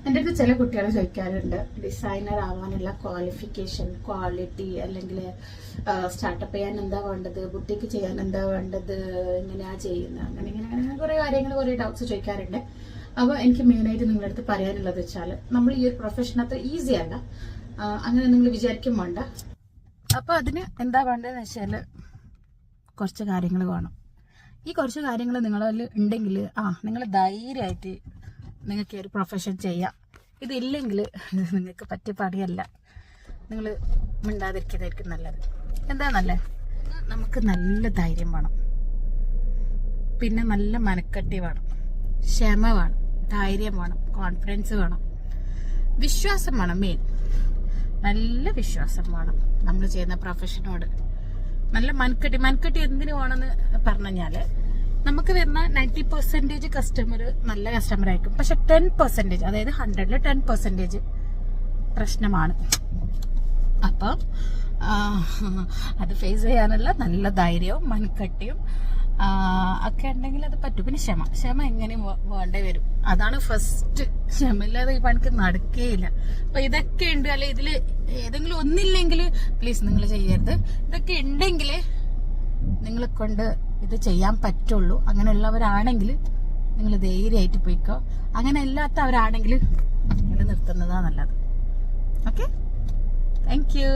എൻ്റെ അടുത്ത് ചില കുട്ടികൾ ചോദിക്കാറുണ്ട് ഡിസൈനർ ആവാനുള്ള ക്വാളിഫിക്കേഷൻ, ക്വാളിറ്റി, അല്ലെങ്കിൽ സ്റ്റാർട്ടപ്പ് ചെയ്യാൻ എന്താ വേണ്ടത്, ബുട്ടിക്ക് ചെയ്യാൻ എന്താ വേണ്ടത്, എങ്ങനെയാ ചെയ്യുന്നത്, അങ്ങനെ കുറേ കാര്യങ്ങൾ, കുറേ ഡൗട്ട്സ് ചോദിക്കാറുണ്ട്. അപ്പോൾ എനിക്ക് മെയിനായിട്ട് നിങ്ങളുടെ അടുത്ത് പറയാനുള്ളത് വെച്ചാൽ നമ്മൾ ഈ ഒരു പ്രൊഫഷൻ അത്ര ഈസി അല്ല, അങ്ങനെ നിങ്ങൾ വിചാരിക്കും വേണ്ട. അപ്പോൾ അതിന് എന്താ വേണ്ടതെന്ന് വെച്ചാൽ കുറച്ച് കാര്യങ്ങൾ വേണം. ഈ കുറച്ച് കാര്യങ്ങൾ നിങ്ങളിൽ ഉണ്ടെങ്കിൽ നിങ്ങൾ ധൈര്യമായിട്ട് നിങ്ങൾക്ക് ഒരു പ്രൊഫഷൻ ചെയ്യാം. ഇതില്ലെങ്കിൽ നിങ്ങൾക്ക് പറ്റിയ പണിയല്ല. നിങ്ങൾ മിണ്ടാതിരിക്കുന്നതായിരിക്കും നല്ലത്. എന്താ നല്ലത്? നമുക്ക് നല്ല ധൈര്യം വേണം, പിന്നെ നല്ല മനക്കട്ടി വേണം, ക്ഷമ വേണം, ധൈര്യം വേണം, കോൺഫിഡൻസ് വേണം, വിശ്വാസം വേണം. മെയിൻ നല്ല വിശ്വാസം വേണം നമ്മൾ ചെയ്യുന്ന പ്രൊഫഷനോട്. നല്ല മനക്കട്ടി എന്തിനു വേണമെന്ന് പറഞ്ഞു കഴിഞ്ഞാൽ നമുക്ക് വരുന്ന 90% കസ്റ്റമർ നല്ല കസ്റ്റമർ ആയിരിക്കും. പക്ഷെ 10%, അതായത് 100-ൽ 10% പ്രശ്നമാണ്. അപ്പം അത് ഫേസ് ചെയ്യാനുള്ള നല്ല ധൈര്യവും മനക്കട്ടിയും ഒക്കെ ഉണ്ടെങ്കിൽ അത് പറ്റും. പിന്നെ ക്ഷമ എങ്ങനെയും വേണ്ടേ വരും. അതാണ് ഫസ്റ്റ്. ക്ഷമയില്ലാതെ ഈ പണിക്ക് നടക്കുകയില്ല. അപ്പൊ ഇതൊക്കെ ഉണ്ട്, അല്ലെ ഇതിൽ ഏതെങ്കിലും ഒന്നില്ലെങ്കിൽ പ്ലീസ് നിങ്ങൾ ചെയ്യരുത്. ഇതൊക്കെ ഉണ്ടെങ്കിൽ നിങ്ങളെ കൊണ്ട് ഇത് ചെയ്യാൻ പറ്റുള്ളൂ. അങ്ങനെയുള്ളവരാണെങ്കിൽ നിങ്ങൾ ധൈര്യമായിട്ട് പോയിക്കോ. അങ്ങനെ അല്ലാത്തവരാണെങ്കിൽ നിങ്ങൾ നിർത്തുന്നതാണ് നല്ലത്. Okay, thank you.